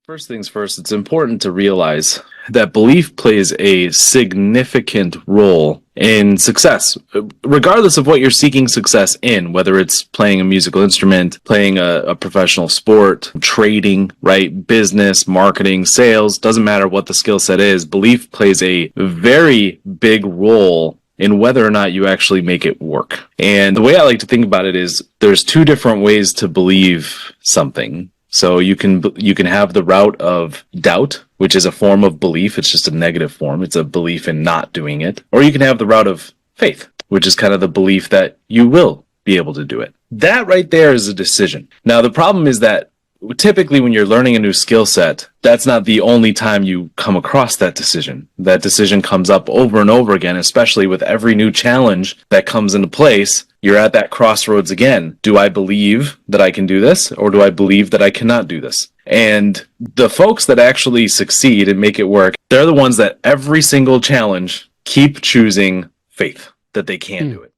First things first, it's important to realize that belief plays a significant role in success, regardless of what you're seeking success in, whether it's playing a musical instrument, playing a professional sport, trading, right? Business, marketing, sales, doesn't matter what the skill set is. Belief plays a very big role in whether or not you actually make it work. And the way I like to think about it is there's two different ways to believe something. So you can have the route of doubt, which is a form of belief. It's just a negative form. It's a belief in not doing it. Or you can have the route of faith, which is kind of the belief that you will be able to do it. That right there is a decision. Now, the problem is that typically when you're learning a new skill set, that's not the only time you come across that decision. That decision comes up over and over again, especially with every new challenge that comes into place. You're at that crossroads again. Do I believe that I can do this, or do I believe that I cannot do this? And the folks that actually succeed and make it work, they're the ones that every single challenge keep choosing faith that they can do it.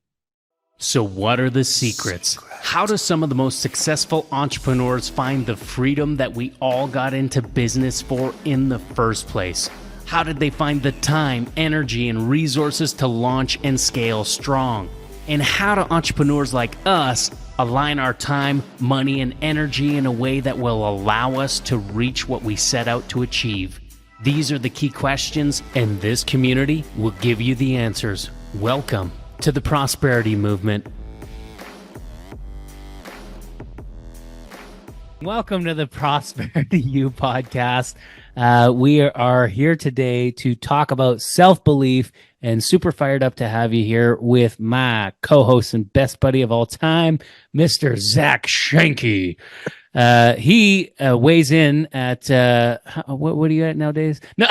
So what are the secrets? How do some of the most successful entrepreneurs find the freedom that we all got into business for in the first place? How did they find the time, energy, and resources to launch and scale strong? And how do entrepreneurs like us align our time, money, and energy in a way that will allow us to reach what we set out to achieve? These are the key questions, and this community will give you the answers. Welcome to the Prosperity Movement. Welcome to the Prosperity U podcast. We are here today to talk about self-belief, and super fired up to have you here with my co-host and best buddy of all time, Mr. Zach Shanky. He weighs in at, what are you at nowadays? No,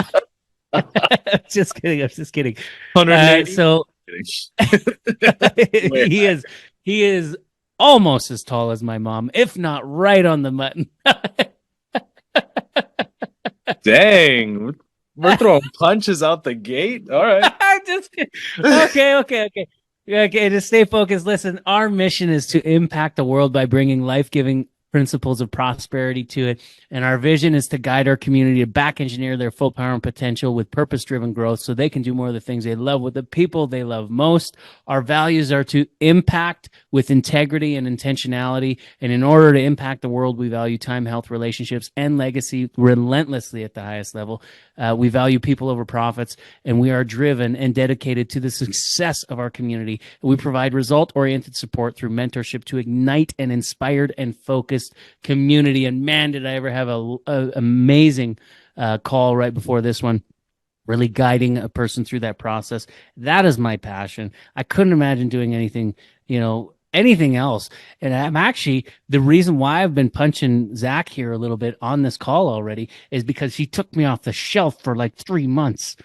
just kidding. I'm just kidding. 180. He is almost as tall as my mom, if not right on the button. Dang, we're throwing punches out the gate. All right. Just kidding. Okay. To stay focused, listen, our mission is to impact the world by bringing life-giving principles of prosperity to it. And our vision is to guide our community to back engineer their full power and potential with purpose-driven growth so they can do more of the things they love with the people they love most. Our values are to impact with integrity and intentionality. And in order to impact the world, we value time, health, relationships, and legacy relentlessly at the highest level. We value people over profits, and we are driven and dedicated to the success of our community. We provide result-oriented support through mentorship to ignite an inspired and focused community. And man, did I ever have a amazing call right before this one, really guiding a person through that process. That is my passion. I couldn't imagine doing anything else. And I'm actually, the reason why I've been punching Zach here a little bit on this call already is because he took me off the shelf for like 3 months.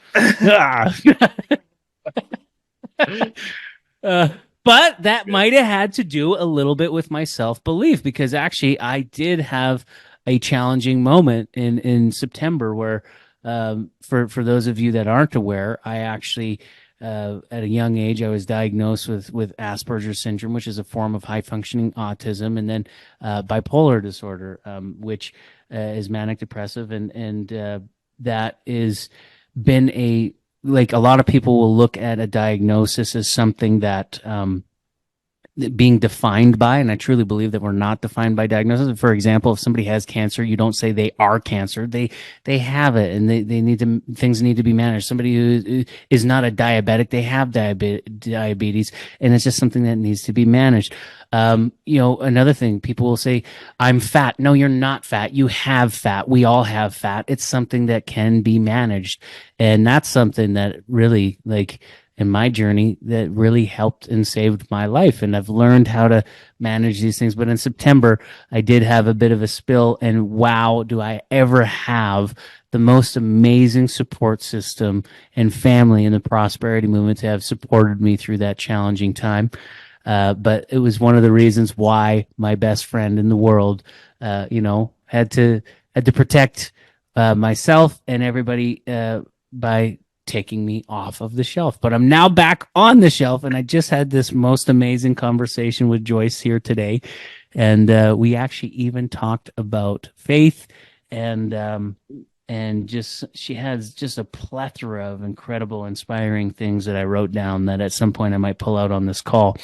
But that might have had to do a little bit with my self-belief, because actually I did have a challenging moment in September where, for those of you that aren't aware, I actually, at a young age, I was diagnosed with Asperger's syndrome, which is a form of high-functioning autism, and then bipolar disorder, which is manic depressive, and that is been like a lot of people will look at a diagnosis as something that being defined by, and I truly believe that we're not defined by diagnosis. For example, if somebody has cancer, you don't say they are cancer. They have it, and things need to be managed. Somebody who is not a diabetic, they have diabetes, and it's just something that needs to be managed. Another thing, people will say, I'm fat. No, you're not fat. You have fat. We all have fat. It's something that can be managed. And that's something that really, like, in my journey, that really helped and saved my life. And I've learned how to manage these things. But in September, I did have a bit of a spill, and wow, do I ever have the most amazing support system and family in the Prosperity Movement to have supported me through that challenging time. But it was one of the reasons why my best friend in the world, had to protect myself and everybody by taking me off of the shelf. But I'm now back on the shelf, and I just had this most amazing conversation with Joyce here today, and we actually even talked about faith and just she has just a plethora of incredible, inspiring things that I wrote down that at some point I might pull out on this call.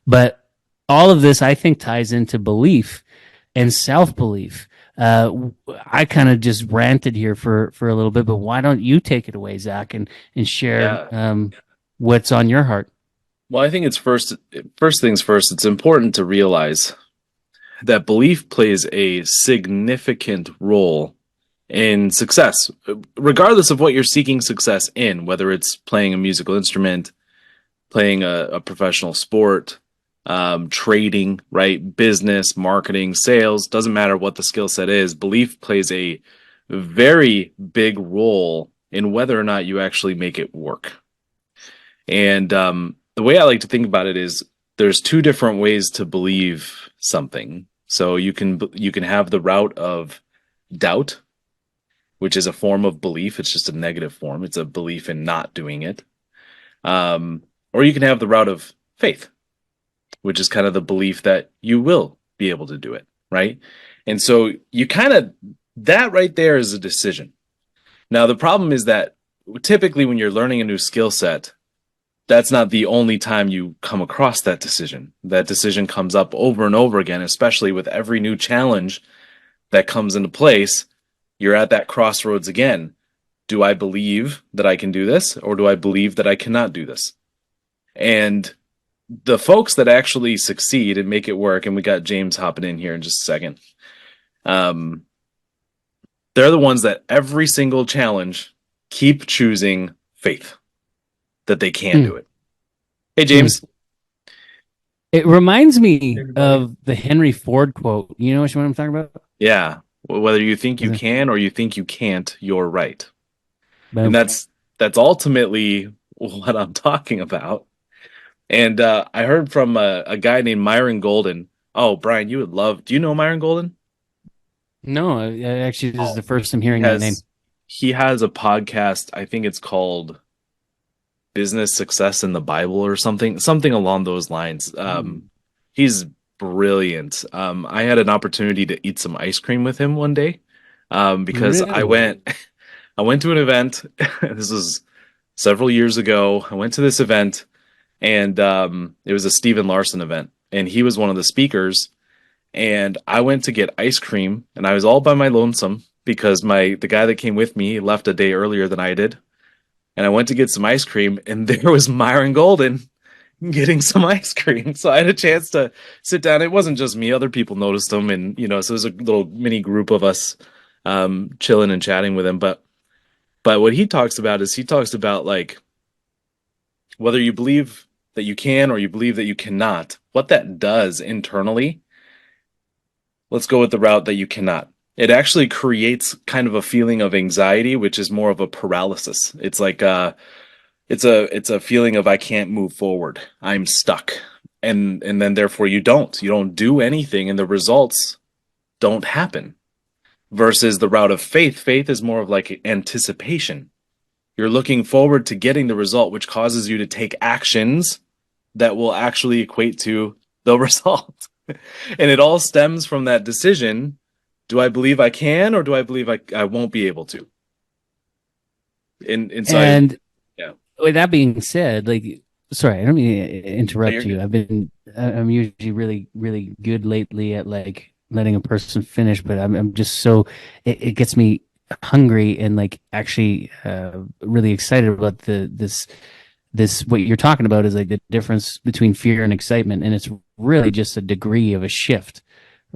But all of this, I think, ties into belief and self belief. I kind of just ranted here for a little bit, but why don't you take it away, Zach, and share Yeah. what's on your heart? Well, I think it's first things first, it's important to realize that belief plays a significant role in success, regardless of what you're seeking success in, whether it's playing a musical instrument, playing a professional sport, trading, right? Business, marketing, sales, doesn't matter what the skill set is. Belief plays a very big role in whether or not you actually make it work. And the way I like to think about it is there's two different ways to believe something. So you can have the route of doubt, which is a form of belief. It's just a negative form. It's a belief in not doing it. Or you can have the route of faith, which is kind of the belief that you will be able to do it, right? And so you kind of, that right there is a decision. Now, the problem is that typically when you're learning a new skill set, that's not the only time you come across that decision. That decision comes up over and over again, especially with every new challenge that comes into place. You're at that crossroads again. Do I believe that I can do this, or do I believe that I cannot do this? And the folks that actually succeed and make it work, and we got James hopping in here in just a second, they're the ones that every single challenge keep choosing faith that they can do it. Hey, James. It reminds me of the Henry Ford quote. You know which one I'm talking about? Yeah. Whether you think you can or you think you can't, you're right. Boom. And that's ultimately what I'm talking about. And I heard from a guy named Myron Golden. Oh, Brian, you would love. Do you know Myron Golden? No, actually, this is the first I'm hearing that name. He has a podcast. I think it's called Business Success in the Bible or something along those lines. He's brilliant. I had an opportunity to eat some ice cream with him one day because Really? I went to an event. This was several years ago. I went to this event, and it was a Stephen Larson event, and he was one of the speakers. And I went to get ice cream, and I was all by my lonesome because the guy that came with me left a day earlier than I did. And I went to get some ice cream, and there was Myron Golden getting some ice cream. So I had a chance to sit down. It wasn't just me; other people noticed him, and so there's a little mini group of us chilling and chatting with him. But what he talks about is like whether you believe that you can or you believe that you cannot, what that does internally. Let's go with the route that you cannot. It actually creates kind of a feeling of anxiety, which is more of a paralysis. It's like it's a feeling of I can't move forward. I'm stuck. And then therefore you don't do anything, and the results don't happen. Versus the route of faith. Faith is more of like anticipation. You're looking forward to getting the result, which causes you to take actions that will actually equate to the result. And it all stems from that decision. Do I believe I can, or do I believe I won't be able to? And yeah. With that being said, like, sorry, I don't mean to interrupt you. I'm usually really, really good lately at like letting a person finish, but I'm just so, it gets me hungry and like actually really excited about this what you're talking about is like the difference between fear and excitement, and it's really just a degree of a shift,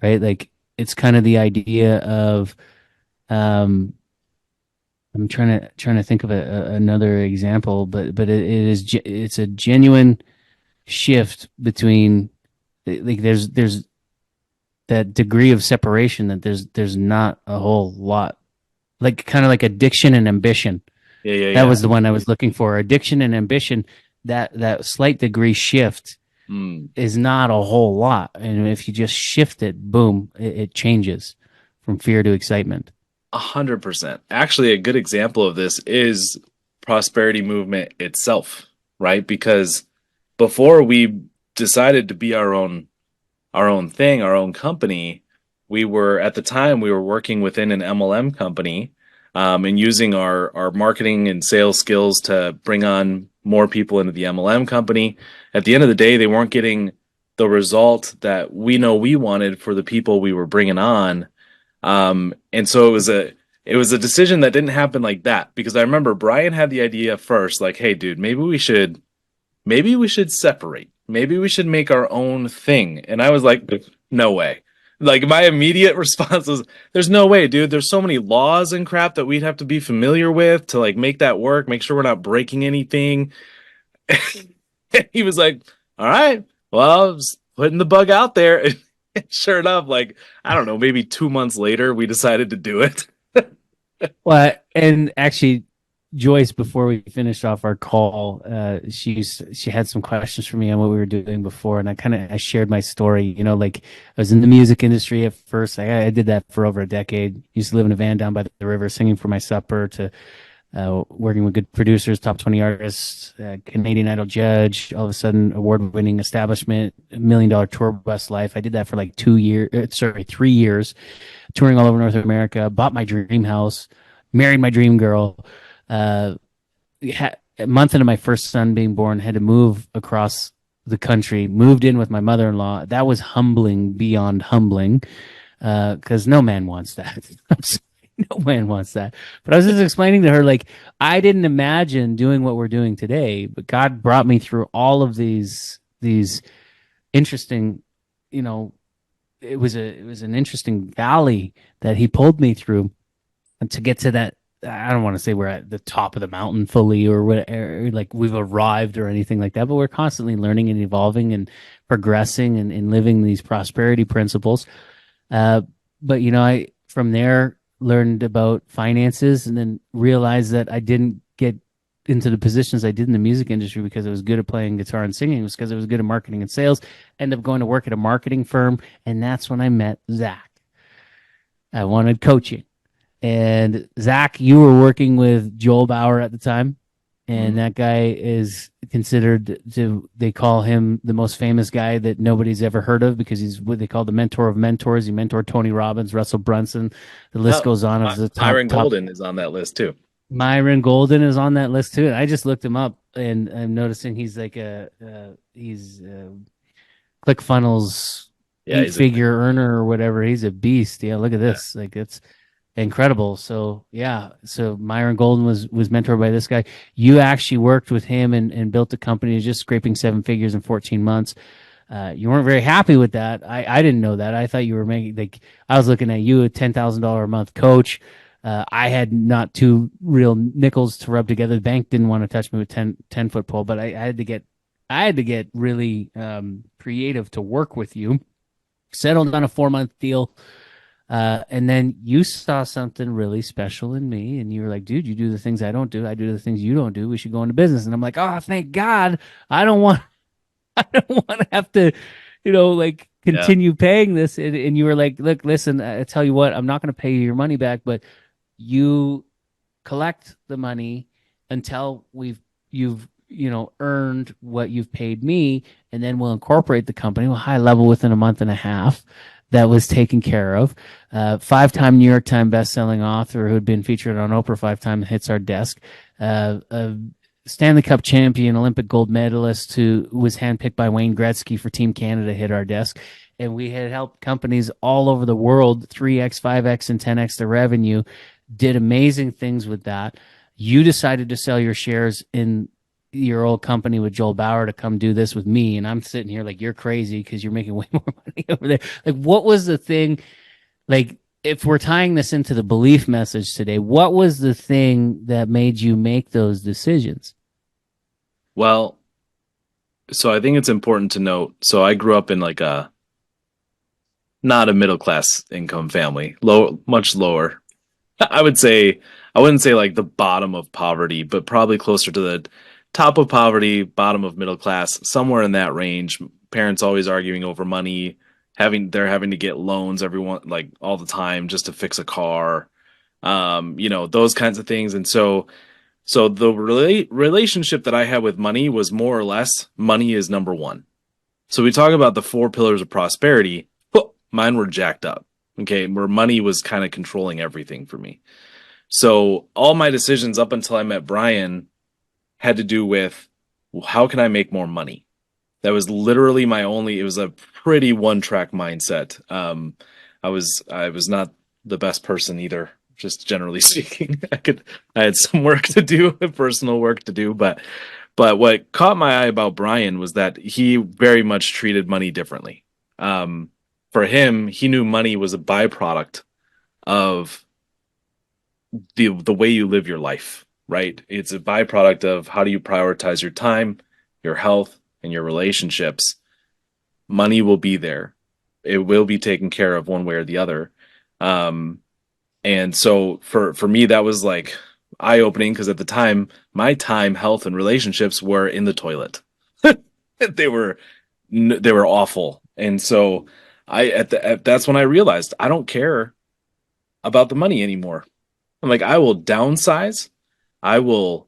right? Like it's kind of the idea of I'm trying to think of another example, but it's a genuine shift between like there's that degree of separation that there's not a whole lot, like kind of like addiction and ambition. That was the one I was looking for. Addiction and ambition, that slight degree shift is not a whole lot. And if you just shift it, boom, it changes from fear to excitement. 100%. Actually, a good example of this is prosperity movement itself, right? Because before we decided to be our own thing, our own company, we were at the time we were working within an MLM company, and using our marketing and sales skills to bring on more people into the MLM company. At the end of the day, they weren't getting the result that we wanted for the people we were bringing on. And so it was a decision that didn't happen like that, because I remember Brian had the idea first, like, hey, dude, maybe we should separate. Maybe we should make our own thing. And I was like, no way. Like, my immediate response was, there's no way, dude. There's so many laws and crap that we'd have to be familiar with to like make that work, make sure we're not breaking anything. He was like, all right, well, just putting the bug out there. And sure enough, like, I don't know, maybe 2 months later, we decided to do it. Well, and actually, Joyce, before we finished off our call, she had some questions for me on what we were doing before, and I shared my story. You know, like I was in the music industry at first. I did that for over a decade. Used to live in a van down by the river, singing for my supper, to working with good producers, top 20 artists, Canadian Idol judge, all of a sudden award-winning establishment, $1 million tour bus life. I did that for like 3 years, touring all over North America, bought my dream house, married my dream girl. A month into my first son being born, had to move across the country, moved in with my mother-in-law. That was humbling beyond humbling, because no man wants that. No man wants that. But I was just explaining to her, like, I didn't imagine doing what we're doing today, but God brought me through all of these interesting, you know, it was an interesting valley that he pulled me through, and to get to that. I don't want to say we're at the top of the mountain fully, or like we've arrived or anything like that, but we're constantly learning and evolving and progressing and living these prosperity principles. But you know, I from there learned about finances, and then realized that I didn't get into the positions I did in the music industry because I was good at playing guitar and singing. It was because I was good at marketing and sales. Ended up going to work at a marketing firm, and that's when I met Zach. I wanted coaching. And Zach, you were working with Joel Bauer at the time, and that guy is considered they call him the most famous guy that nobody's ever heard of, because he's what they call the mentor of mentors. He mentored Tony Robbins, Russell Brunson. The list goes on. As the Myron Golden is on that list too. Myron Golden is on that list too. And I just looked him up, and I'm noticing he's like he's ClickFunnels eight-figure earner or whatever. He's a beast. Yeah, look at this. Yeah. Like, it's incredible. So yeah, so Myron Golden was mentored by this guy. You actually worked with him and built a company just scraping 7 figures in 14 months. You weren't very happy with that. I didn't know that. I thought you were making, like, I was looking at you, a $10,000 a month coach. I had not two real nickels to rub together. The bank didn't want to touch me with 10-foot pole, but I had to get really creative to work with you. Settled on a 4-month deal. And then you saw something really special in me, and you were like, dude, you do the things I don't do. I do the things you don't do. We should go into business. And I'm like, oh, thank God. I don't want to have to, like, continue paying this. And you were like, look, listen, I tell you what, I'm not going to pay you your money back, but you collect the money until you've earned what you've paid me. And then we'll incorporate the company. We'll high level within a month and a half. That was taken care of. 5-time New York Times bestselling author who had been featured on Oprah 5 times hits our desk. A Stanley Cup champion, Olympic gold medalist who was handpicked by Wayne Gretzky for Team Canada hit our desk. And we had helped companies all over the world 3x, 5x, and 10x their revenue. Did amazing things with that. You decided to sell your shares in your old company with Joel Bauer to come do this with me, and I'm sitting here like, you're crazy because you're making way more money over there. Like, what was the thing? Like, if we're tying this into the belief message today, what was the thing that made you make those decisions? Well, so I think it's important to note. So I grew up in like not a middle class income family, much lower. I wouldn't say like the bottom of poverty, but probably closer to the top of poverty, bottom of middle class, somewhere in that range. Parents always arguing over money, they're having to get loans like all the time just to fix a car, those kinds of things. And so the relationship that I had with money was more or less money is number one. So we talk about the 4 pillars of prosperity. Mine were jacked up. Okay, where money was kind of controlling everything for me. So all my decisions up until I met Bryan had to do with, well, how can I make more money? That was literally my only, it was a pretty one track mindset. I was not the best person either, just generally speaking. I had some work to do, personal work to do, but what caught my eye about Bryan was that he very much treated money differently. Um, for him, he knew money was a byproduct of the way you live your life, right? It's a byproduct of how do you prioritize your time, your health, and your relationships. Money will be there. It will be taken care of one way or the other. Um, and so for me, that was like eye opening because at the time, my time, health, and relationships were in the toilet. they were they were awful, and so that's when I realized I don't care about the money anymore. I'm like, I will downsize. I will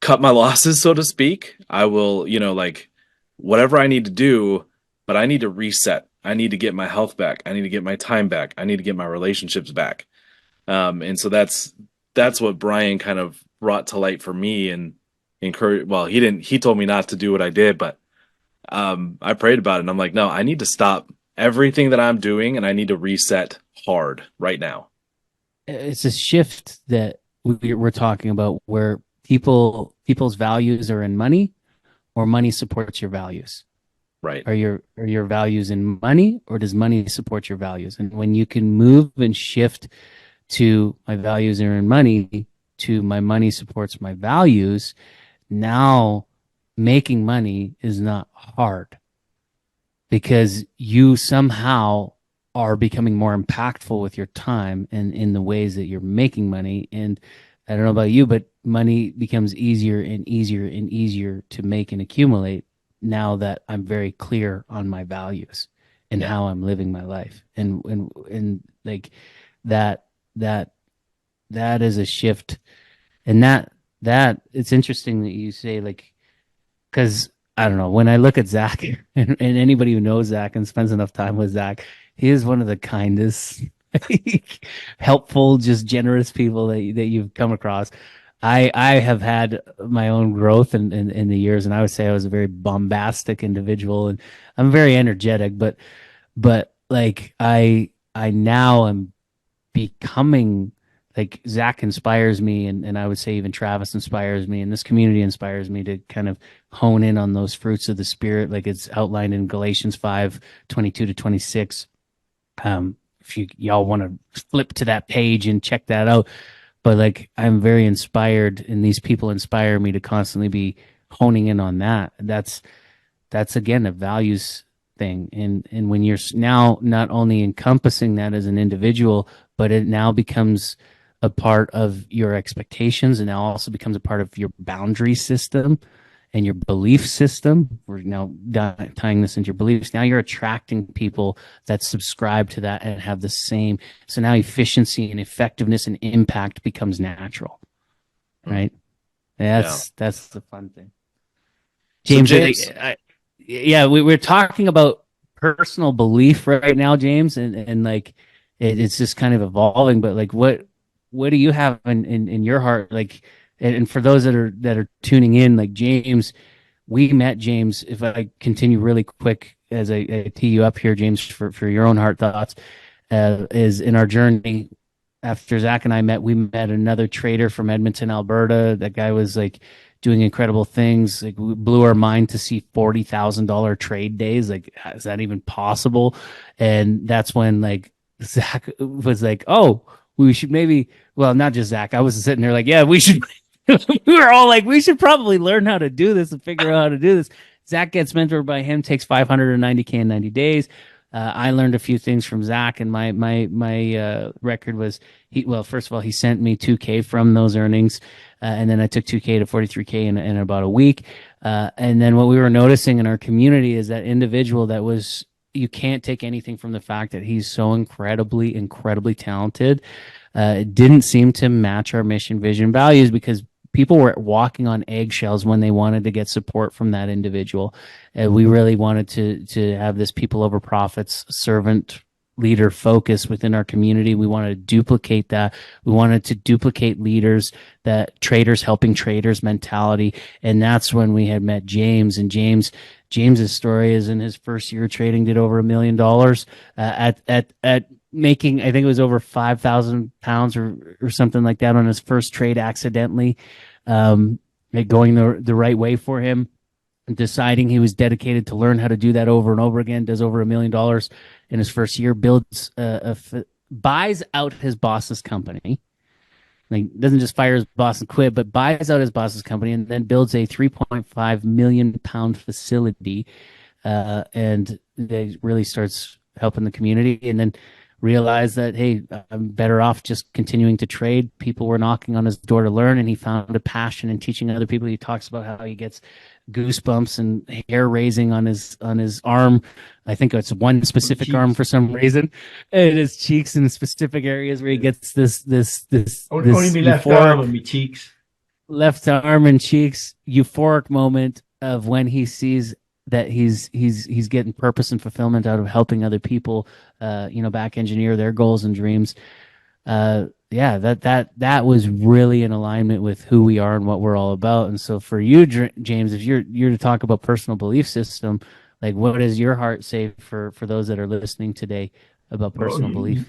cut my losses, so to speak. I will, like whatever I need to do, but I need to reset. I need to get my health back. I need to get my time back. I need to get my relationships back. And so that's what Bryan kind of brought to light for me and encourage. Well, he told me not to do what I did, but I prayed about it and I'm like, no, I need to stop everything that I'm doing and I need to reset hard right now. It's a shift that we're talking about where people's values are in money, or money supports your values. Right. Are your values in money, or does money support your values? And when you can move and shift to my values are in money to my money supports my values, now making money is not hard because you somehow are becoming more impactful with your time and in the ways that you're making money. And I don't know about you, but money becomes easier and easier and easier to make and accumulate now that I'm very clear on my values and Yeah. how I'm living my life. And like that that that is a shift. And that it's interesting that you say, like, because I don't know, when I look at Zach and anybody who knows Zach and spends enough time with Zach, he is one of the kindest, helpful, just generous people that you've come across. I have had my own growth in the years, and I would say I was a very bombastic individual, and I'm very energetic, but like I now am becoming, like, Zach inspires me, and I would say even Travis inspires me, and this community inspires me to kind of hone in on those fruits of the spirit, like it's outlined in Galatians 5:22 to 26. If y'all want to flip to that page and check that out. But like, I'm very inspired, and these people inspire me to constantly be honing in on that. That's again a values thing. And when you're now not only encompassing that as an individual, but it now becomes a part of your expectations, and now also becomes a part of your boundary system and your belief system. We're now tying this into your beliefs. Now you're attracting people that subscribe to that and have the same. So now efficiency and effectiveness and impact becomes natural, Mm. right? Yeah. That's the fun thing. So James, James, yeah, we're talking about personal belief right now, James, and like it's just kind of evolving. But like, what do you have in your heart? Like, and for those that are tuning in, like James, we met James. If I continue really quick as I tee you up here, James, for your own heart thoughts, is in our journey. After Zach and I met, we met another trader from Edmonton, Alberta. That guy was like doing incredible things. Like, we blew our mind to see $40,000 trade days. Like, is that even possible? And that's when, like, Zach was like, "Oh, we should maybe." Well, not just Zach. I was sitting there like, "Yeah, we should." We were all like, "We should probably learn how to do this and figure out how to do this." Zach gets mentored by him, takes 590K in 90 days. I learned a few things from Zach, and my record was, well, first of all, he sent me 2K from those earnings, and then I took 2K to 43K in about a week. And then what we were noticing in our community is that individual that was, you can't take anything from the fact that he's so incredibly talented. It didn't seem to match our mission, vision, values, because people were walking on eggshells when they wanted to get support from that individual. We really wanted to have this people over profits servant leader focus within our community. We wanted to duplicate that. We wanted to duplicate leaders, that traders helping traders mentality. And that's when we had met James. And James's story is in his first year trading, did over $1 million at making, I think it was over 5,000 pounds or something like that on his first trade accidentally, going the right way for him, deciding he was dedicated to learn how to do that over and over again, does over $1 million in his first year, buys out his boss's company. Like, doesn't just fire his boss and quit, but buys out his boss's company and then builds a 3.5 million pound facility. And they really starts helping the community, and then realized that, hey, I'm better off just continuing to trade. People were knocking on his door to learn, and he found a passion in teaching other people. He talks about how he gets goosebumps and hair raising on his arm. I think it's one specific arm for some reason, and his cheeks in specific areas where he gets this only my left arm and my cheeks, left arm and cheeks euphoric moment of when he sees that he's getting purpose and fulfillment out of helping other people, back engineer their goals and dreams. That was really in alignment with who we are and what we're all about. And so for you, James, if you're to talk about personal belief system, like, what does your heart say for those that are listening today about personal belief?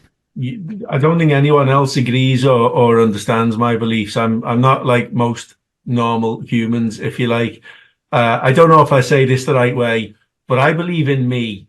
I don't think anyone else agrees or understands my beliefs. I'm not like most normal humans, if you like. I don't know if I say this the right way, but I believe in me.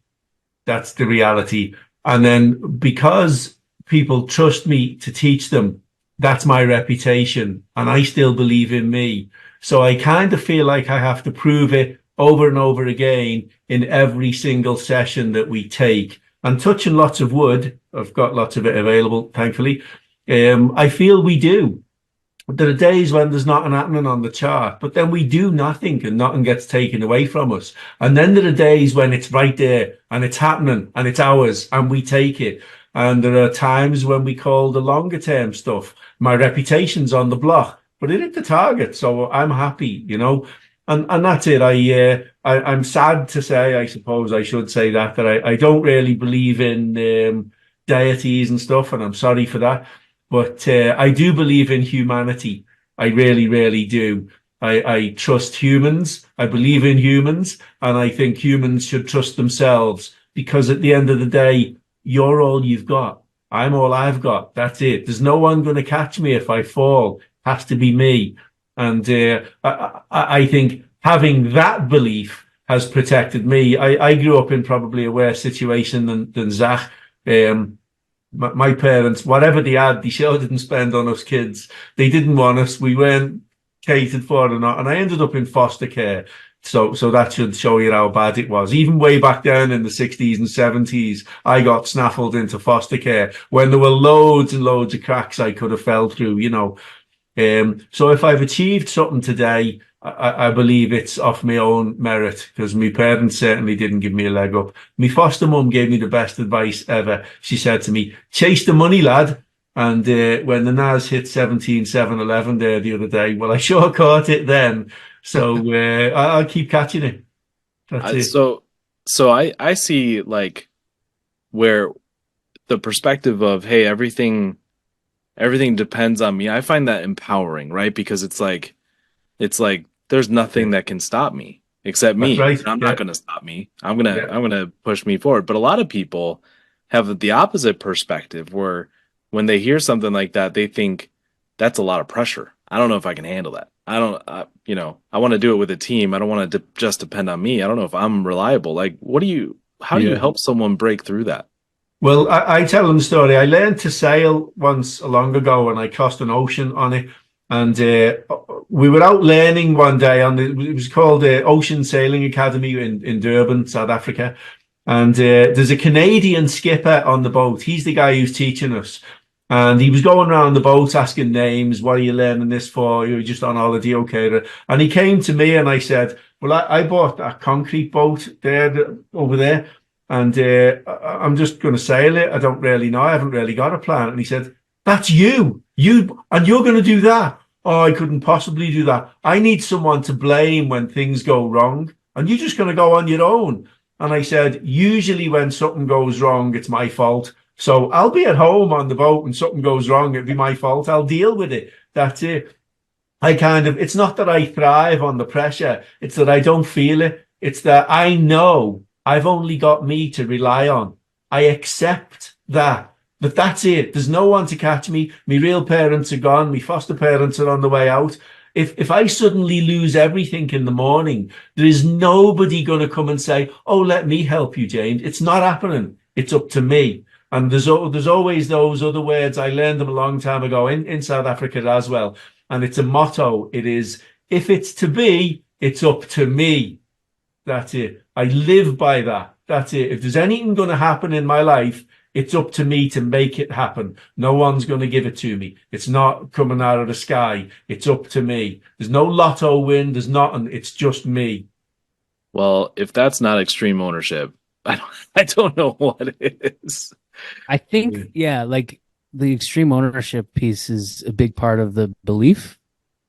That's the reality. And then because people trust me to teach them, that's my reputation. And I still believe in me. So I kind of feel like I have to prove it over and over again in every single session that we take. And touching lots of wood, I've got lots of it available, thankfully. I feel we do. There are days when there's nothing happening on the chart, but then we do nothing and nothing gets taken away from us. And then there are days when it's right there and it's happening and it's ours and we take it. And there are times when we call the longer term stuff. My reputation's on the block, but it hit the target. So I'm happy, and that's it. I'm sad to say, I suppose I should say that I don't really believe in deities and stuff, and I'm sorry for that. But I do believe in humanity. I really, really do. I trust humans. I believe in humans. And I think humans should trust themselves, because at the end of the day, you're all you've got. I'm all I've got. That's it. There's no one going to catch me if I fall. It has to be me. And I think having that belief has protected me. I grew up in probably a worse situation than Zach. My parents, whatever they had, they sure didn't spend on us kids. They didn't want us. We weren't catered for or not. And I ended up in foster care. So that should show you how bad it was. Even way back down in the 60s and 70s, I got snaffled into foster care when there were loads and loads of cracks I could have fell through, So if I've achieved something today, I believe it's off my own merit, because my parents certainly didn't give me a leg up. My foster mum gave me the best advice ever. She said to me, chase the money, lad. And when the NAS hit 17,711 there the other day, well, I sure caught it then. So I'll keep catching it. That's it. So I see, like, where the perspective of, hey, everything depends on me. I find that empowering, right? Because it's like there's nothing that can stop me except me. Right. I'm not going to stop me. I'm going to push me forward. But a lot of people have the opposite perspective, where when they hear something like that, they think that's a lot of pressure. I don't know if I can handle that. I want to do it with a team. I don't want to just depend on me. I don't know if I'm reliable. Like, how do you help someone break through that? Well, I tell them the story. I learned to sail once long ago, and I crossed an ocean on it. And we were out learning one day it was called the Ocean Sailing Academy in Durban, South Africa. And there's a Canadian skipper on the boat. He's the guy who's teaching us. And he was going around the boat asking names. What are you learning this for? You're just on holiday, okay? And he came to me and I said, well, I bought a concrete boat over there. And I'm just going to sail it. I don't really know. I haven't really got a plan. And he said, that's you. And you're going to do that. Oh, I couldn't possibly do that. I need someone to blame when things go wrong. And you're just going to go on your own. And I said, usually when something goes wrong, it's my fault. So I'll be at home on the boat and something goes wrong, it'll be my fault. I'll deal with it. That's it. It's not that I thrive on the pressure. It's that I don't feel it. It's that I know I've only got me to rely on. I accept that. But that's it. There's no one to catch me. My real parents are gone. My foster parents are on the way out. If I suddenly lose everything in the morning, there is nobody going to come and say, "Oh, let me help you, James." It's not happening. It's up to me. And there's always those other words. I learned them a long time ago in South Africa as well. And it's a motto. It is, if it's to be, it's up to me. That's it. I live by that. That's it. If there's anything going to happen in my life, it's up to me to make it happen. No one's going to give it to me. It's not coming out of the sky. It's up to me. There's no lotto win. There's nothing. It's just me. Well, if that's not extreme ownership, I don't know what it is. I think, yeah, like the extreme ownership piece is a big part of the belief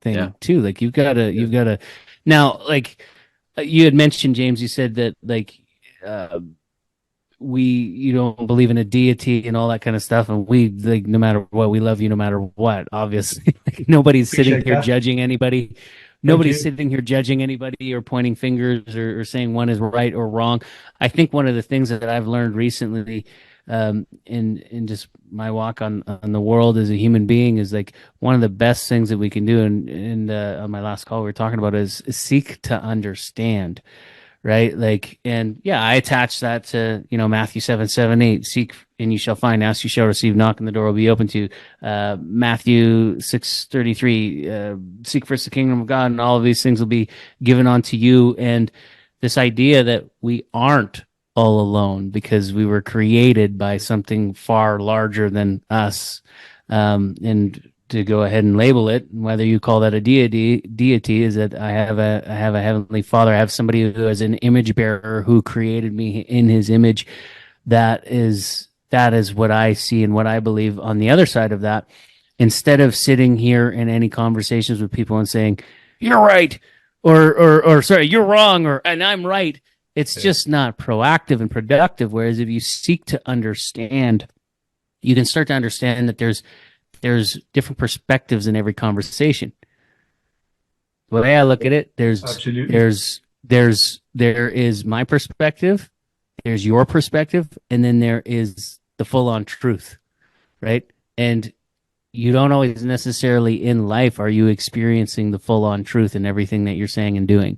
thing too. Like you've got to now, like you had mentioned, James, you said that like, you don't believe in a deity and all that kind of stuff. And we, like, no matter what, we love you no matter what, obviously. Like, nobody's sitting here judging anybody. Nobody's sitting here judging anybody or pointing fingers or saying one is right or wrong. I think one of the things that I've learned recently, in just my walk on the world as a human being, is like one of the best things that we can do. And on my last call, we were talking about is seek to understand. Right. Like, and yeah, I attach that to, Matthew 7:7-8, seek and you shall find, ask you shall receive, knock and the door will be open to you. Matthew 6:33, seek first the kingdom of God and all of these things will be given unto you. And this idea that we aren't all alone because we were created by something far larger than us. And to go ahead and label it, whether you call that a deity, is that I have a heavenly Father. I have somebody who is an image bearer who created me in his image. That is what I see and what I believe. On the other side of that, instead of sitting here in any conversations with people and saying, "You're right," or sorry, "You're wrong," and "I'm right," it's just not proactive and productive. Whereas if you seek to understand, you can start to understand that there's different perspectives in every conversation. The way I look at it, there is my perspective, there's your perspective, and then there is the full-on truth, right? And you don't always necessarily in life are you experiencing the full-on truth in everything that you're saying and doing,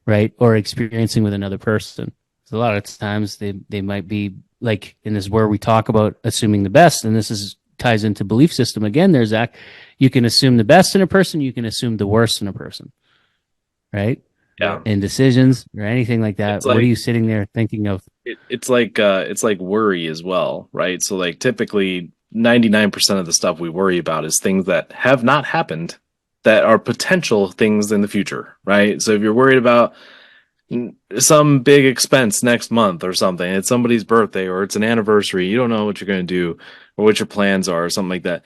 right? Or experiencing with another person. So a lot of times they might be like, and this is where we talk about assuming the best, and this ties into belief system again there, Zach. You can assume the best in a person, you can assume the worst in a person, right? Yeah. In decisions or anything like that. What are you sitting there thinking of? It's like worry as well, right? So like typically 99% of the stuff we worry about is things that have not happened that are potential things in the future, right? So if you're worried about some big expense next month or something, it's somebody's birthday or it's an anniversary, you don't know what you're going to do or what your plans are or something like that.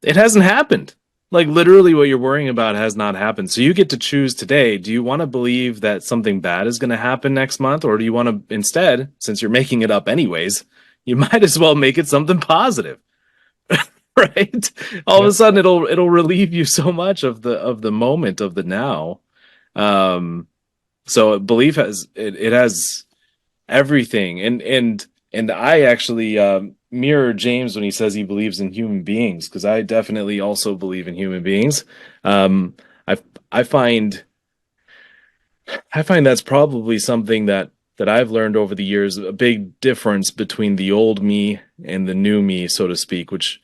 It hasn't happened. Like literally what you're worrying about has not happened. So you get to choose today. Do you want to believe that something bad is going to happen next month? Or do you want to instead, since you're making it up anyways, you might as well make it something positive, right? All of a sudden it'll relieve you so much of the moment of the now. So belief has everything, and I actually mirror James when he says he believes in human beings, because I definitely also believe in human beings. I find that's probably something that I've learned over the years, a big difference between the old me and the new me, so to speak, which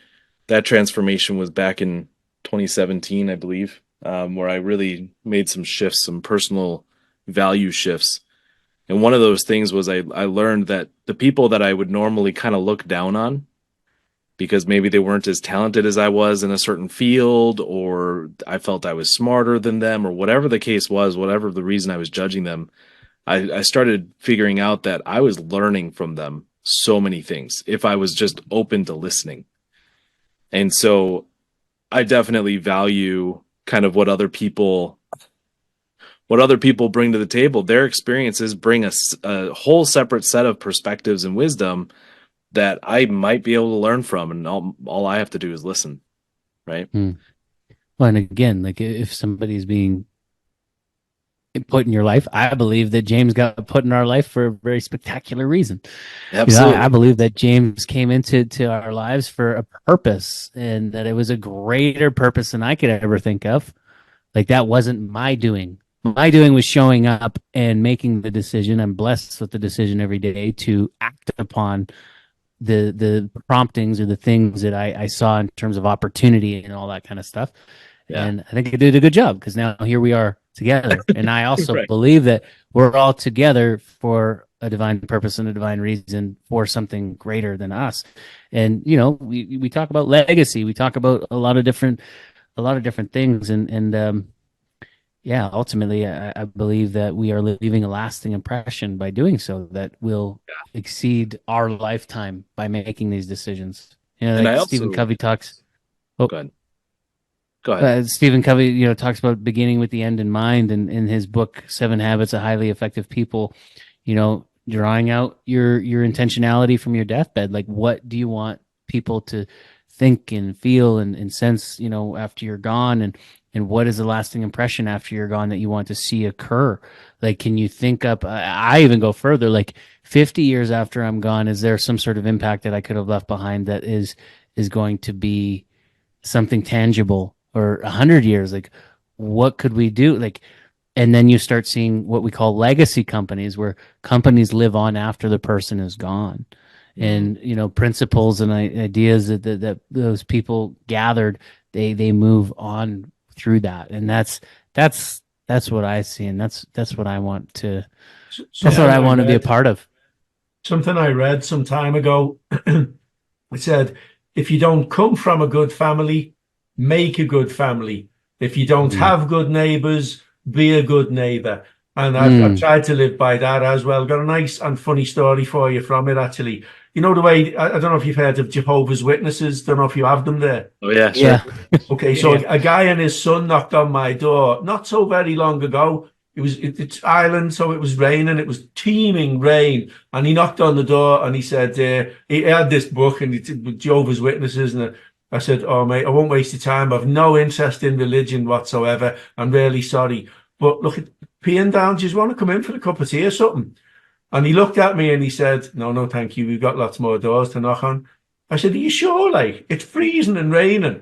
that transformation was back in 2017, I believe, where I really made some shifts, some personal value shifts. And one of those things was I learned that the people that I would normally kind of look down on because maybe they weren't as talented as I was in a certain field, or I felt I was smarter than them, or whatever the case was, whatever the reason I was judging them, I started figuring out that I was learning from them so many things if I was just open to listening. And so I definitely value kind of what other people what other people bring to the table. Their experiences bring a whole separate set of perspectives and wisdom that I might be able to learn from, and all I have to do is listen, right? Well, and again, like if somebody's being put in your life, I believe that James got put in our life for a very spectacular reason. Absolutely. I believe that James came into our lives for a purpose, and that it was a greater purpose than I could ever think of. Like, that wasn't my doing. My doing was showing up and making the decision. I'm blessed with the decision every day to act upon the promptings or the things that I saw in terms of opportunity and all that kind of stuff. Yeah. And I think I did a good job, because now here we are together. And I also Right. believe that we're all together for a divine purpose and a divine reason, for something greater than us. And, we talk about legacy. We talk about a lot of different things. And yeah, ultimately, I believe that we are leaving a lasting impression by doing so, that will exceed our lifetime by making these decisions. And Like I Stephen also Covey talks. Go ahead. Go ahead. Stephen Covey, talks about beginning with the end in mind, and in his book Seven Habits of Highly Effective People, drawing out your intentionality from your deathbed. Like, what do you want people to think and feel and sense, after you're gone, and what is the lasting impression after you're gone that you want to see occur? Like, can you think up? I even go further. Like, 50 years after I'm gone, is there some sort of impact that I could have left behind that is going to be something tangible? Or 100 years, like, what could we do? Like, and then you start seeing what we call legacy companies, where companies live on after the person is gone. And principles and ideas that those people gathered, they move on through that. And that's what I see, and that's what I want to that's what I want to be a part of. Something I read some time ago. It said, if you don't come from a good family, make a good family. If you don't have good neighbors, be a good neighbor. And I've tried to live by that as well. Got a nice and funny story for you from it, actually. You know the way, I don't know if you've heard of Jehovah's Witnesses. Don't know if you have them there. Oh, yeah, sure. Yeah. Okay, so a guy and his son knocked on my door not so very long ago. It's Ireland, so it was raining. It was teeming rain, and he knocked on the door and he said he had this book and with Jehovah's Witnesses, and I said, "Oh mate, I won't waste your time. I've no interest in religion whatsoever. I'm really sorry, but look, peeing down. Do you want to come in for a cup of tea or something?" And he looked at me and he said, "No, thank you. We've got lots more doors to knock on." I said, "Are you sure? Like, it's freezing and raining."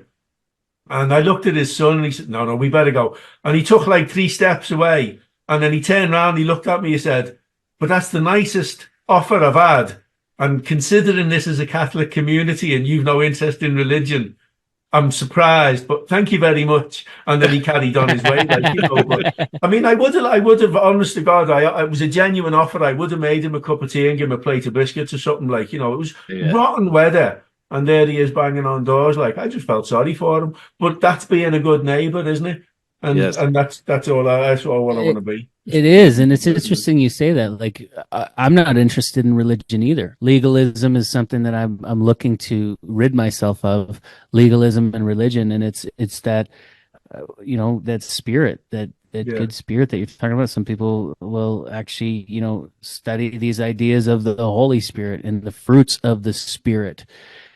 And I looked at his son and he said, "No, we better go." And he took like 3 steps away. And then he turned around, he looked at me, he said, "But that's the nicest offer I've had. And considering this is a Catholic community and you've no interest in religion, I'm surprised, but thank you very much." And then he carried on his way. But I mean, I would have, honest to God, it was a genuine offer. I would have made him a cup of tea and give him a plate of biscuits or something, it was rotten weather. And there he is banging on doors. Like, I just felt sorry for him. But that's being a good neighbor, isn't it? And and that's all I want to be. It is, and it's interesting you say that. Like, I'm not interested in religion either. Legalism is something that I'm looking to rid myself of. Legalism and religion, and it's that that spirit, that good spirit that you're talking about. Some people will actually study these ideas of the Holy Spirit and the fruits of the Spirit.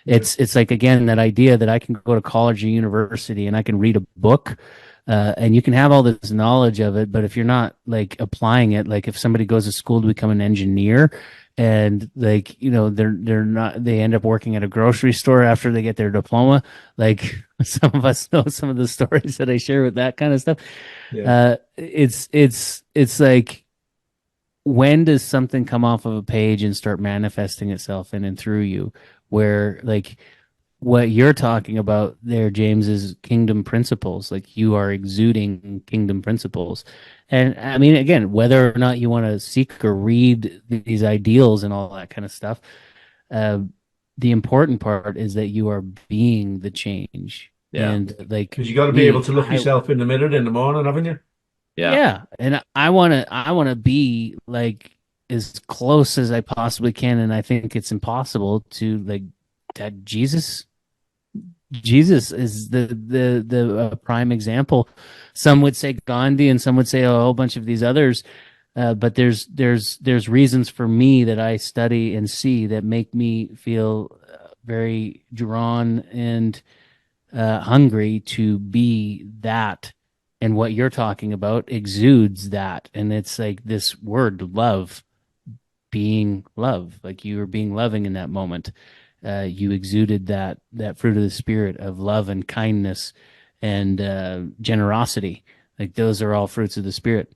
It's like, again, that idea that I can go to college or university and I can read a book. And you can have all this knowledge of it, but if you're not like applying it, like if somebody goes to school to become an engineer and they're not, they end up working at a grocery store after they get their diploma. Like, some of us know some of the stories that I share with that kind of stuff. Yeah. It's like, when does something come off of a page and start manifesting itself in and through you, where like, what you're talking about there, James, is kingdom principles. Like, you are exuding kingdom principles. And I mean, again, whether or not you want to seek or read these ideals and all that kind of stuff, the important part is that you are being the change. Yeah. And like, because you got to be able to look yourself in the mirror in the morning, haven't you? Yeah. Yeah. And I want to be like as close as I possibly can. And I think it's impossible to like that Jesus Jesus is the prime example. Some would say Gandhi, and some would say a whole bunch of these others. But there's reasons for me that I study and see that make me feel very drawn and hungry to be that. And what you're talking about exudes that. And it's like this word love, being love, like you were being loving in that moment. You exuded that fruit of the spirit of love and kindness and generosity. Like those are all fruits of the spirit.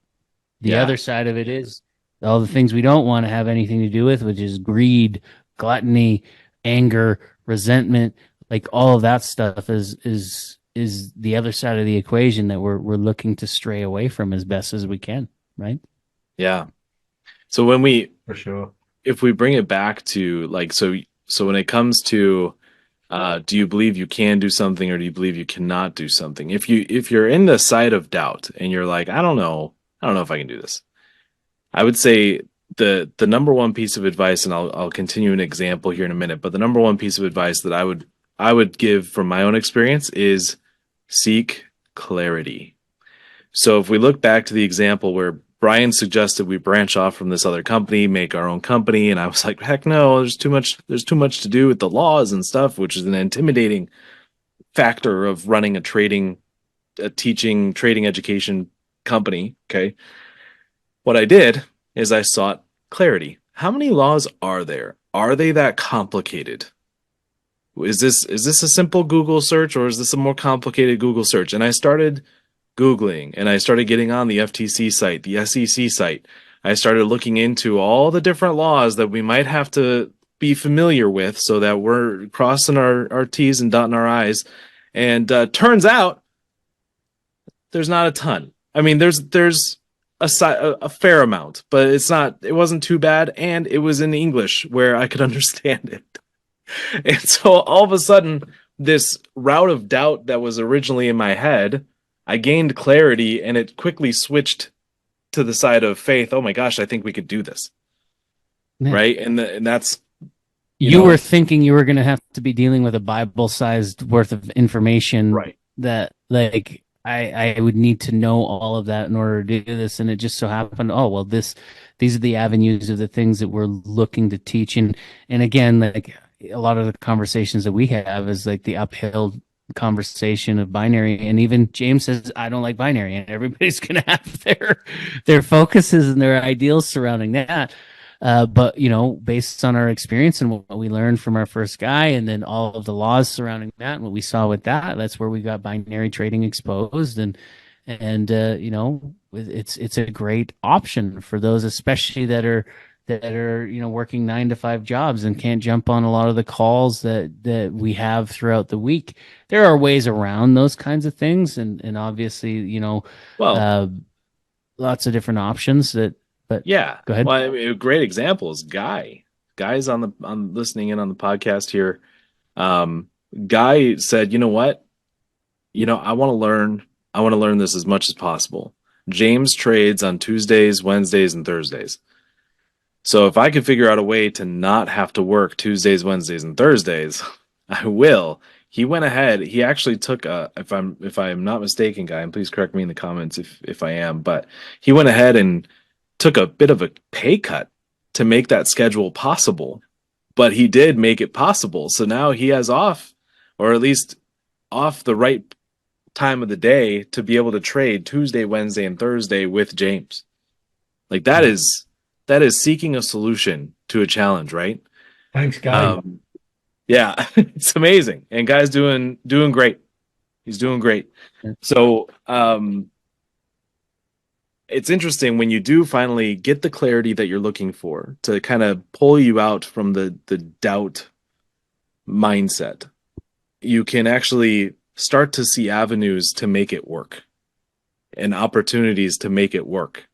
The Yeah. other side of it is all the things we don't want to have anything to do with, which is greed, gluttony, anger, resentment. Like all of that stuff is the other side of the equation that we're looking to stray away from as best as we can, right? Yeah. So when we, For sure. if we bring it back to like, so when it comes to, do you believe you can do something or do you believe you cannot do something? If you're in the side of doubt and you're like, I don't know if I can do this. I would say the number one piece of advice, and I'll continue an example here in a minute, but the number one piece of advice that I would give from my own experience is seek clarity. So if we look back to the example where Bryan suggested we branch off from this other company, make our own company, and I was like, heck no, there's too much to do with the laws and stuff, which is an intimidating factor of running a teaching, trading education company. Okay. What I did is I sought clarity. How many laws are there? Are they that complicated? Is this a simple Google search or is this a more complicated Google search? And I started Googling and I started getting on the FTC site, the SEC site. I started looking into all the different laws that we might have to be familiar with so that we're crossing our T's and dotting our I's. And turns out there's not a ton. I mean, there's a fair amount, but it wasn't too bad. And it was in English where I could understand it. And so all of a sudden, this route of doubt that was originally in my head, I gained clarity and it quickly switched to the side of faith. Oh my gosh, I think we could do this. Yeah. Right. And that's, you were thinking you were going to have to be dealing with a Bible-sized worth of information, right, that like I would need to know all of that in order to do this. And it just so happened, oh, well, these are the avenues of the things that we're looking to teach. And again, like a lot of the conversations that we have is like the uphill conversation of binary. And even James says, I don't like binary, and everybody's going to have their focuses and their ideals surrounding that. But based on our experience and what we learned from our first guy, and then all of the laws surrounding that, and what we saw with that's where we got binary trading exposed, and it's a great option for those, especially that are working 9 to 5 jobs and can't jump on a lot of the calls that we have throughout the week. There are ways around those kinds of things, and obviously lots of different options that. But yeah, go ahead. Well, I mean, a great example is Guy. Guy's on listening in on the podcast here. Guy said, you know what? I want to learn this as much as possible. James trades on Tuesdays, Wednesdays, and Thursdays. So if I could figure out a way to not have to work Tuesdays, Wednesdays, and Thursdays, I will. He went ahead. He actually took if I am not mistaken, Guy, and please correct me in the comments if I am, but he went ahead and took a bit of a pay cut to make that schedule possible, but he did make it possible. So now he has off, or at least off the right time of the day to be able to trade Tuesday, Wednesday, and Thursday with James. Like that is seeking a solution to a challenge, right? Thanks, Guy. Yeah, it's amazing. And Guy's doing great. He's doing great. So, it's interesting when you do finally get the clarity that you're looking for to kind of pull you out from the doubt mindset. You can actually start to see avenues to make it work and opportunities to make it work,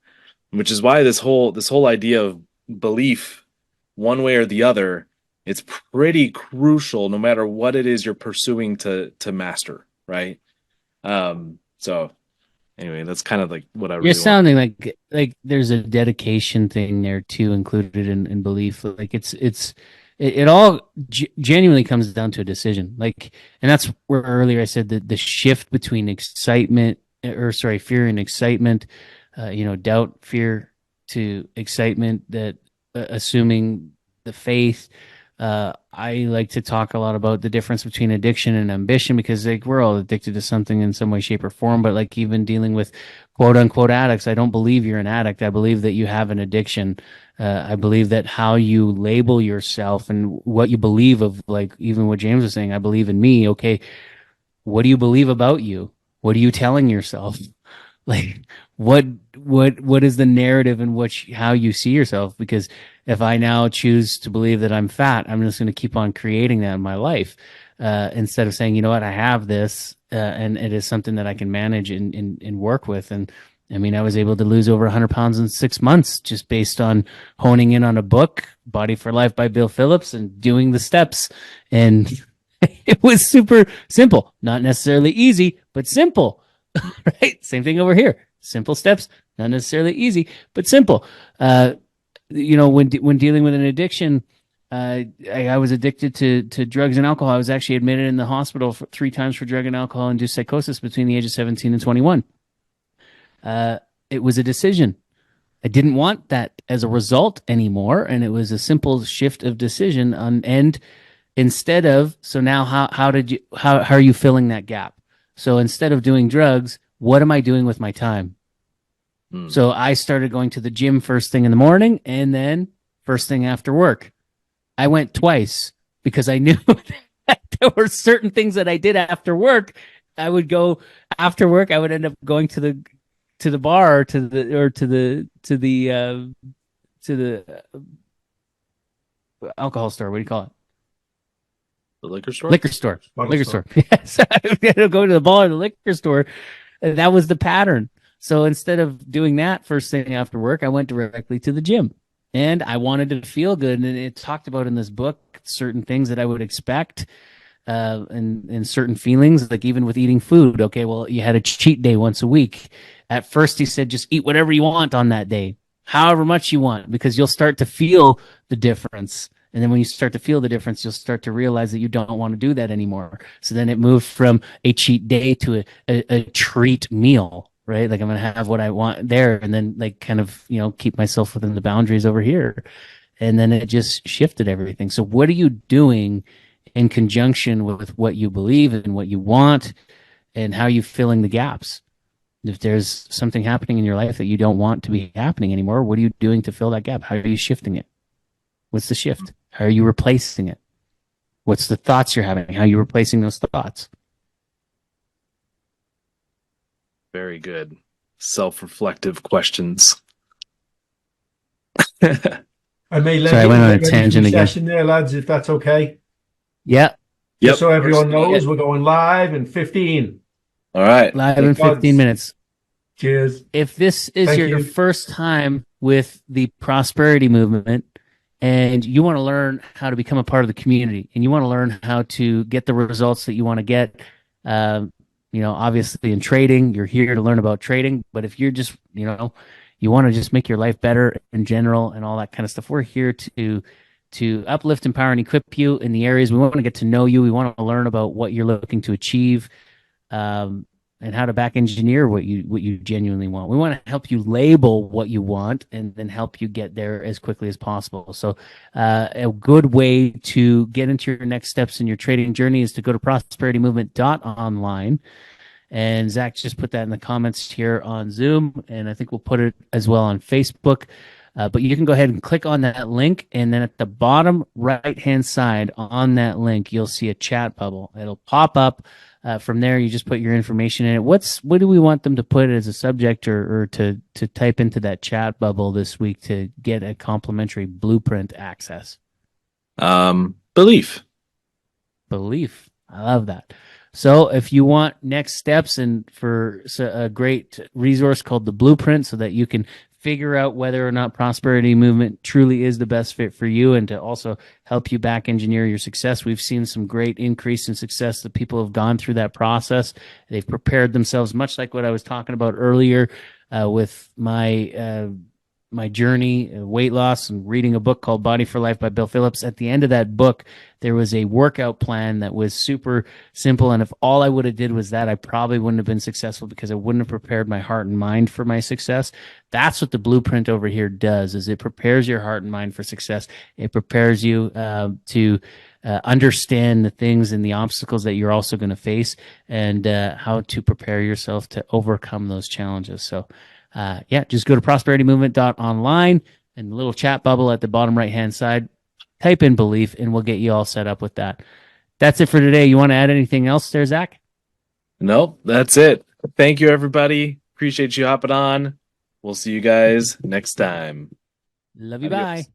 which is why this whole idea of belief, one way or the other, it's pretty crucial no matter what it is you're pursuing to master, right? So anyway, that's kind of like what I really You're sounding like there's a dedication thing there too included in belief. Like it's it all genuinely comes down to a decision. Like, and that's where earlier I said that the shift between fear and excitement, doubt, fear to excitement, that assuming the faith. I like to talk a lot about the difference between addiction and ambition, because like we're all addicted to something in some way, shape, or form. But like even dealing with quote unquote addicts, I don't believe you're an addict. I believe that you have an addiction. I believe that how you label yourself and what you believe of, like even what James was saying, I believe in me. Okay, what do you believe about you? What are you telling yourself? Like what is the narrative in which how you see yourself? Because if I now choose to believe that I'm fat, I'm just going to keep on creating that in my life, instead of saying, you know what, I have this, and it is something that I can manage and work with. And I mean, I was able to lose over 100 pounds in 6 months just based on honing in on a book, Body for Life by Bill Phillips, and doing the steps. And it was super simple, not necessarily easy, but simple. Right? Same thing over here. Simple steps, not necessarily easy, but simple. When dealing with an addiction, I was addicted to drugs and alcohol. I was actually admitted in the hospital 3 times for drug and alcohol induced psychosis between the age of 17 and 21. It was a decision. I didn't want that as a result anymore, and it was a simple shift of decision instead of, so now how are you filling that gap? So instead of doing drugs, what am I doing with my time? So I started going to the gym first thing in the morning and then first thing after work. I went twice because I knew that there were certain things that I did after work. I would go after work. I would end up going to the bar or to the alcohol store. What do you call it? The liquor store? Liquor store. Liquor store. Yes. I would go to the bar or the liquor store. And that was the pattern. So instead of doing that first thing after work, I went directly to the gym. And I wanted to feel good. And it talked about in this book certain things that I would expect, and certain feelings, like even with eating food. Okay, well, you had a cheat day once a week. At first, he said, just eat whatever you want on that day, however much you want, because you'll start to feel the difference. And then when you start to feel the difference, you'll start to realize that you don't want to do that anymore. So then it moved from a cheat day to a treat meal, right? Like I'm going to have what I want there, and then like kind of, keep myself within the boundaries over here. And then it just shifted everything. So what are you doing in conjunction with what you believe and what you want, and how are you filling the gaps? If there's something happening in your life that you don't want to be happening anymore, what are you doing to fill that gap? How are you shifting it? What's the shift? How are you replacing it? What's the thoughts you're having? How are you replacing those thoughts? Very good. Self-reflective questions. I may let Sorry, I you went on a get ready tangent for the again. session there, lads, if that's okay. Yeah. Yep. Just so everyone knows, we're going live in 15. All right. Live in 15 minutes. Cheers. If this is Thank your you. first time with the prosperity movement, and you want to learn how to become a part of the community, and you want to learn how to get the results that you want to get, obviously in trading, you're here to learn about trading. But if you're just, you want to just make your life better in general and all that kind of stuff, we're here to uplift, empower, and equip you in the areas. We want to get to know you. We want to learn about what you're looking to achieve, and how to back engineer what you genuinely want. We want to help you label what you want and then help you get there as quickly as possible. So a good way to get into your next steps in your trading journey is to go to prosperitymovement.online. And Zach just put that in the comments here on Zoom, and I think we'll put it as well on Facebook. But you can go ahead and click on that link, and then at the bottom right-hand side on that link, you'll see a chat bubble. It'll pop up. From there, you just put your information in it. What do we want them to put as a subject or to type into that chat bubble this week to get a complimentary blueprint access? Belief. Belief. I love that. So if you want next steps and for a great resource called the Blueprint, so that you can figure out whether or not prosperity movement truly is the best fit for you, and to also help you back engineer your success. We've seen some great increase in success that people have gone through that process. They've prepared themselves, much like what I was talking about earlier with my my journey, weight loss, and reading a book called Body for Life by Bill Phillips. At the end of that book, there was a workout plan that was super simple. And if all I would have did was that, I probably wouldn't have been successful because I wouldn't have prepared my heart and mind for my success. That's what the blueprint over here does, is it prepares your heart and mind for success. It prepares you to understand the things and the obstacles that you're also going to face, and how to prepare yourself to overcome those challenges. So just go to prosperitymovement.online and the little chat bubble at the bottom right-hand side, type in belief, and we'll get you all set up with that. That's it for today. You want to add anything else there, Zach? Nope, that's it. Thank you, everybody. Appreciate you hopping on. We'll see you guys next time. Love you. Adios. Bye.